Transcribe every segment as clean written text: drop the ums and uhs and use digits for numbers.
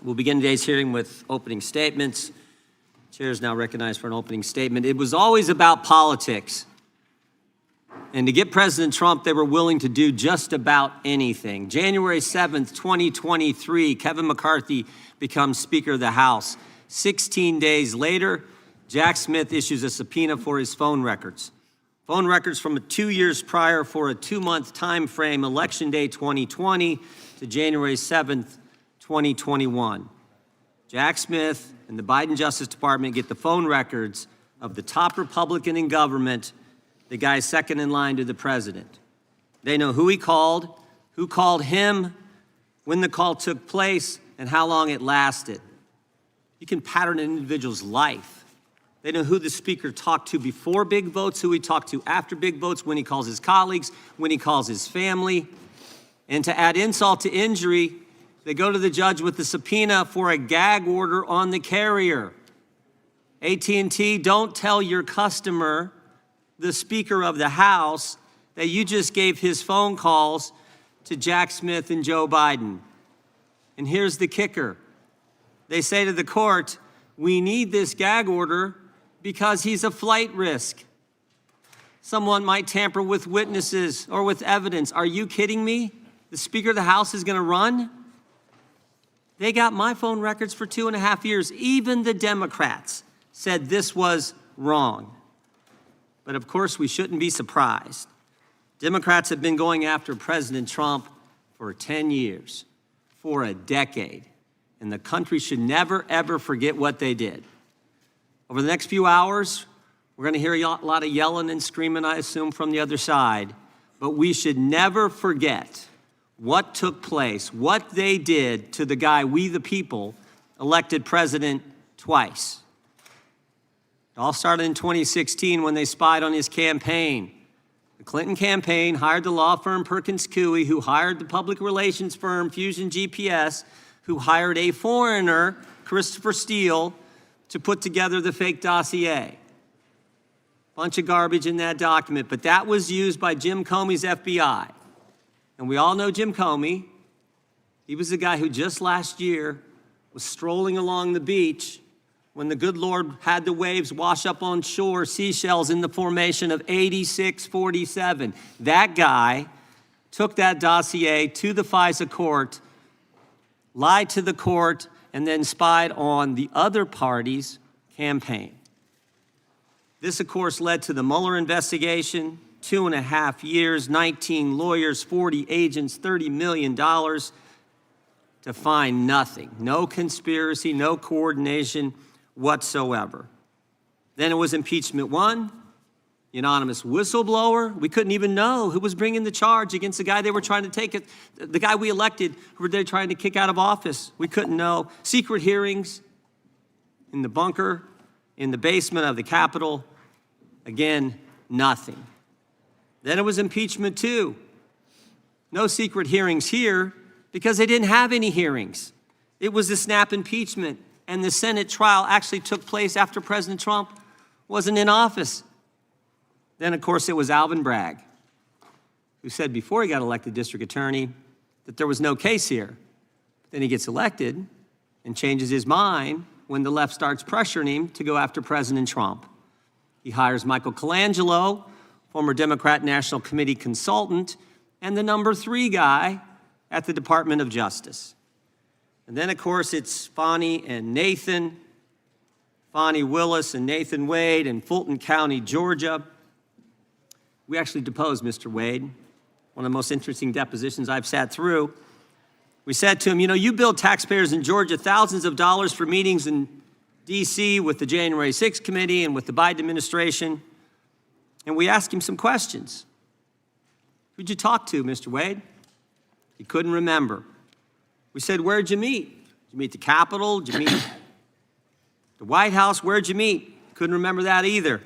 We'll begin today's hearing with opening statements. Chair is now recognized for an opening statement. It was always about politics. And to get President Trump, they were willing to do just about anything. January 7th, 2023, Kevin McCarthy becomes Speaker of the House. 16 days later, Jack Smith issues a subpoena for his phone records. Phone records from 2 years prior for a 2-month time frame, Election Day 2020 to January 7th, 2021. Jack Smith and the Biden Justice Department get the phone records of the top Republican in government, the guy second in line to the president. They know who he called, who called him, when the call took place, and how long it lasted. You can pattern an individual's life. They know who the speaker talked to before big votes, who he talked to after big votes, when he calls his colleagues, when he calls his family. And to add insult to injury, they go to the judge with the subpoena for a gag order on the carrier. AT&T, don't tell your customer, the Speaker of the House, that you just gave his phone calls to Jack Smith and Joe Biden. And here's the kicker. They say to the court, we need this gag order because he's a flight risk. Someone might tamper with witnesses or with evidence. Are you kidding me? The Speaker of the House is going to run? They got my phone records for 2.5 years. Even the Democrats said this was wrong. But of course, we shouldn't be surprised. Democrats have been going after President Trump for 10 years, for a decade. And the country should never, ever forget what they did. Over the next few hours, we're going to hear a lot of yelling and screaming, I assume, from the other side. But we should never forget what took place, what they did to the guy we the people elected president twice. It all started in 2016 when they spied on his campaign. The Clinton campaign hired the law firm Perkins Coie, who hired the public relations firm Fusion GPS, who hired a foreigner, Christopher Steele, to put together the fake dossier. Bunch of garbage in that document, but that was used by Jim Comey's FBI. And we all know Jim Comey. He was the guy who just last year was strolling along the beach when the good Lord had the waves wash up on shore seashells in the formation of 8647. That guy took that dossier to the FISA court, lied to the court, and then spied on the other party's campaign. This, of course, led to the Mueller investigation, 2.5 years, 19 lawyers, 40 agents, $30 million to find nothing. No conspiracy, no coordination whatsoever. Then it was impeachment 1, the anonymous whistleblower. We couldn't even know who was bringing the charge against the guy they were trying to take it, the guy we elected, who were they trying to kick out of office. We couldn't know. Secret hearings in the bunker, in the basement of the Capitol. Again, nothing. Then it was impeachment 2. No secret hearings here because they didn't have any hearings. It was the snap impeachment, and the Senate trial actually took place after President Trump wasn't in office. Then, of course, it was Alvin Bragg, who said before he got elected district attorney that there was no case here. Then he gets elected and changes his mind when the left starts pressuring him to go after President Trump. He hires Michael Colangelo, former Democrat National Committee consultant, and the number 3 guy at the Department of Justice. And then, of course, it's Fani and Nathan, Fani Willis and Nathan Wade in Fulton County, Georgia. We actually deposed Mr. Wade, one of the most interesting depositions I've sat through. We said to him, you billed taxpayers in Georgia thousands of dollars for meetings in D.C. with the January 6th committee and with the Biden administration. And we asked him some questions. Who'd you talk to, Mr. Wade? He couldn't remember. We said, where'd you meet? Did you meet the Capitol? Did you meet the White House? Where'd you meet? Couldn't remember that either.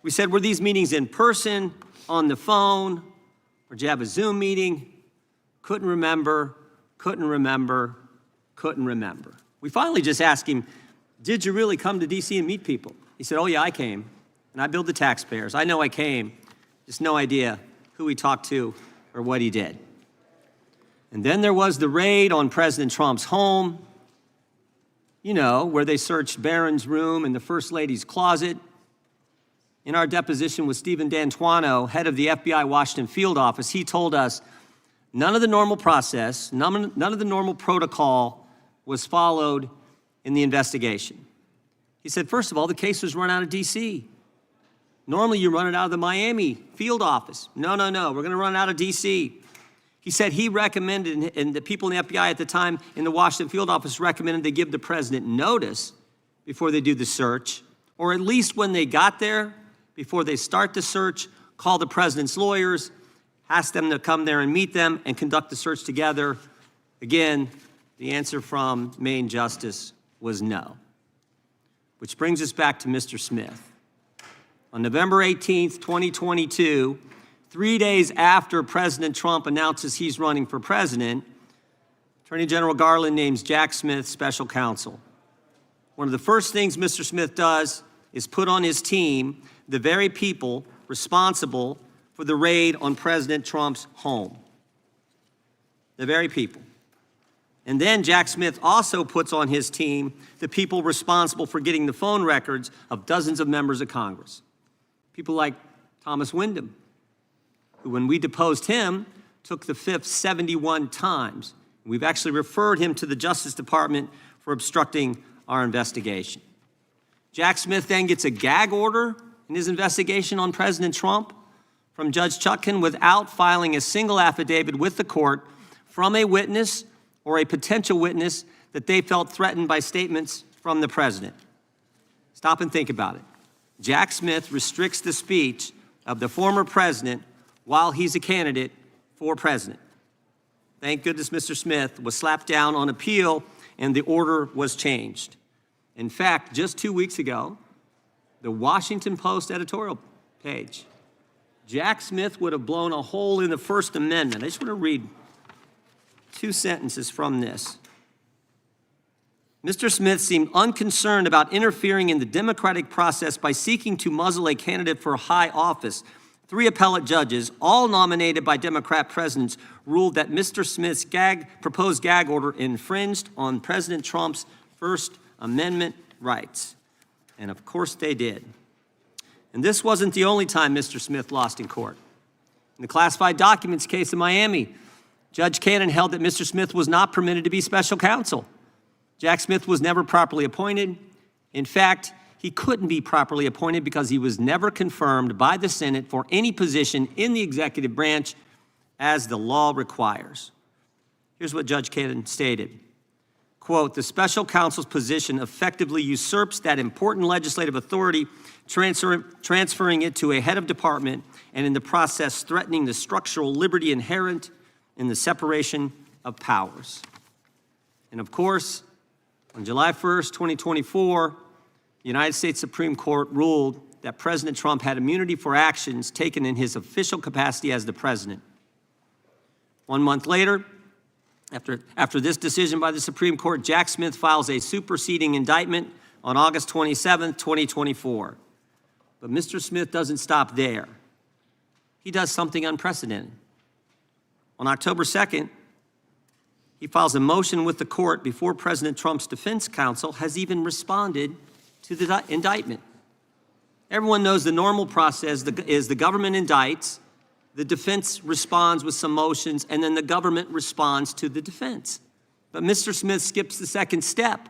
We said, were these meetings in person, on the phone, or did you have a Zoom meeting? Couldn't remember, couldn't remember, couldn't remember. We finally just asked him, did you really come to D.C. and meet people? He said, oh yeah, I came, and I billed the taxpayers. I know I came, just no idea who he talked to or what he did. And then there was the raid on President Trump's home, You know, where they searched Barron's room and the First Lady's closet. In our deposition with Stephen D'Antuono, head of the FBI Washington field office, he told us none of the normal process, none of the normal protocol was followed in the investigation. He said, first of all, the case was run out of D.C. Normally you run it out of the Miami field office. No, we're gonna run it out of D.C. He said he recommended, and the people in the FBI at the time in the Washington field office recommended they give the president notice before they do the search, or at least when they got there, before they start the search, call the president's lawyers, ask them to come there and meet them and conduct the search together. Again, the answer from Maine Justice was no. Which brings us back to Mr. Smith. On November 18th, 2022, 3 days after President Trump announces he's running for president, Attorney General Garland names Jack Smith special counsel. One of the first things Mr. Smith does is put on his team the very people responsible for the raid on President Trump's home. The very people. And then Jack Smith also puts on his team the people responsible for getting the phone records of dozens of members of Congress. People like Thomas Wyndham, who when we deposed him, took the fifth 71 times. We've actually referred him to the Justice Department for obstructing our investigation. Jack Smith then gets a gag order in his investigation on President Trump from Judge Chutkan without filing a single affidavit with the court from a witness or a potential witness that they felt threatened by statements from the president. Stop and think about it. Jack Smith restricts the speech of the former president while he's a candidate for president. Thank goodness Mr. Smith was slapped down on appeal and the order was changed. In fact, just 2 weeks ago, the Washington Post editorial page, Jack Smith would have blown a hole in the First Amendment. I just want to read 2 sentences from this. Mr. Smith seemed unconcerned about interfering in the democratic process by seeking to muzzle a candidate for high office. 3 appellate judges, all nominated by Democrat presidents, ruled that Mr. Smith's proposed gag order infringed on President Trump's First Amendment rights. And of course they did. And this wasn't the only time Mr. Smith lost in court. In the classified documents case in Miami, Judge Cannon held that Mr. Smith was not permitted to be special counsel. Jack Smith was never properly appointed. In fact, he couldn't be properly appointed because he was never confirmed by the Senate for any position in the executive branch as the law requires. Here's what Judge Cannon stated. Quote, the special counsel's position effectively usurps that important legislative authority, transferring it to a head of department and in the process threatening the structural liberty inherent in the separation of powers. And of course, on July 1st, 2024, the United States Supreme Court ruled that President Trump had immunity for actions taken in his official capacity as the president. 1 month later, after this decision by the Supreme Court, Jack Smith files a superseding indictment on August 27th, 2024. But Mr. Smith doesn't stop there. He does something unprecedented. On October 2nd, he files a motion with the court before President Trump's defense counsel has even responded to the indictment. Everyone knows the normal process is the government indicts, the defense responds with some motions, and then the government responds to the defense. But Mr. Smith skips the second step.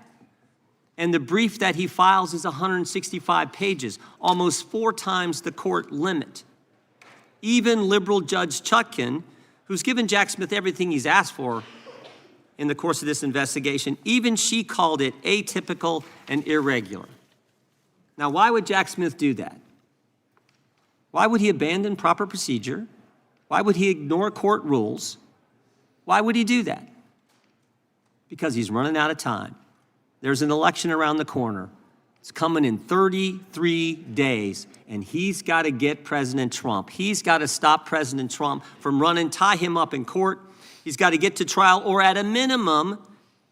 And the brief that he files is 165 pages, almost 4 times the court limit. Even liberal Judge Chutkan, who's given Jack Smith everything he's asked for in the course of this investigation, even she called it atypical and irregular. Now, why would Jack Smith do that? Why would he abandon proper procedure? Why would he ignore court rules? Why would he do that? Because he's running out of time. There's an election around the corner. It's coming in 33 days, and he's got to get President Trump. He's got to stop President Trump from running, tie him up in court. He's got to get to trial, or at a minimum,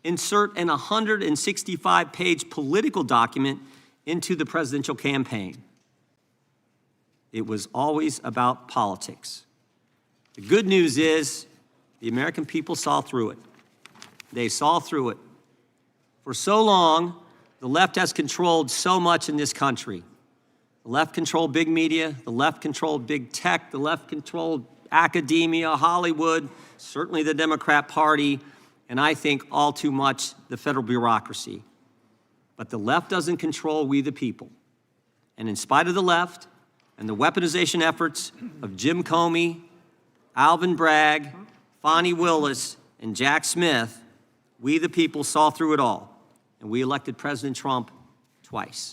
insert an 165-page political document into the presidential campaign. It was always about politics. The good news is the American people saw through it. They saw through it. For so long, The left has controlled so much in this country. The left controlled big media, the left controlled big tech, the left controlled academia, Hollywood, certainly the Democrat Party, and I think all too much the federal bureaucracy. But the left doesn't control we the people. And in spite of the left and the weaponization efforts of Jim Comey, Alvin Bragg, Fonnie Willis, and Jack Smith, we the people saw through it all, and we elected President Trump twice.